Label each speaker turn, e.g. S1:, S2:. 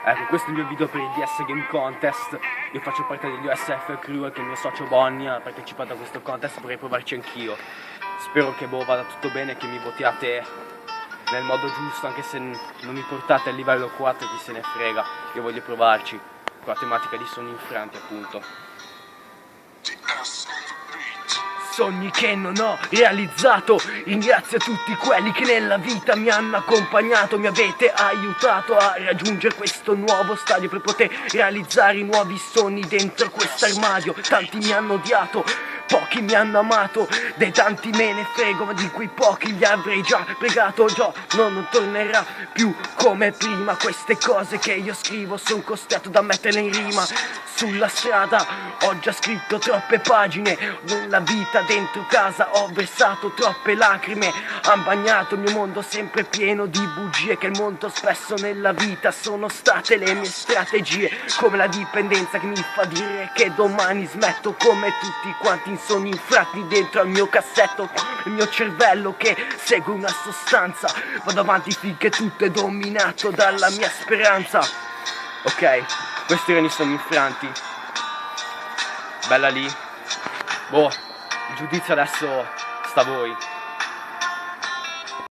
S1: Ecco, questo è il mio video per il DS Game Contest. Io faccio parte degli OSF Crew, che il mio socio Bonnie ha partecipato a questo contest, vorrei provarci anch'io. Spero che vada tutto bene, che mi votiate nel modo giusto, anche se non mi portate al livello 4, chi se ne frega. Io voglio provarci con la tematica di sogni infranti, appunto. Sogni che non ho realizzato, ringrazio a tutti quelli che nella vita mi hanno accompagnato, mi avete aiutato a raggiungere questo nuovo stadio per poter realizzare i nuovi sogni dentro quest'armadio. Tanti mi hanno odiato, pochi mi hanno amato, dei tanti me ne frego, ma di quei pochi li avrei già pregato. Già non tornerà più come prima, queste cose che io scrivo sono costretto da metterle in rima. Sulla strada ho già scritto troppe pagine, nella vita dentro casa ho versato troppe lacrime, han bagnato il mio mondo sempre pieno di bugie, che il mondo spesso nella vita sono state le mie strategie, come la dipendenza che mi fa dire che domani smetto, come tutti quanti in sogni infranti dentro al mio cassetto, il mio cervello che segue una sostanza, vado avanti finché tutto è dominato dalla mia speranza. Ok, questi erano i sogni infranti. Bella lì. Boh, il giudizio adesso sta a voi.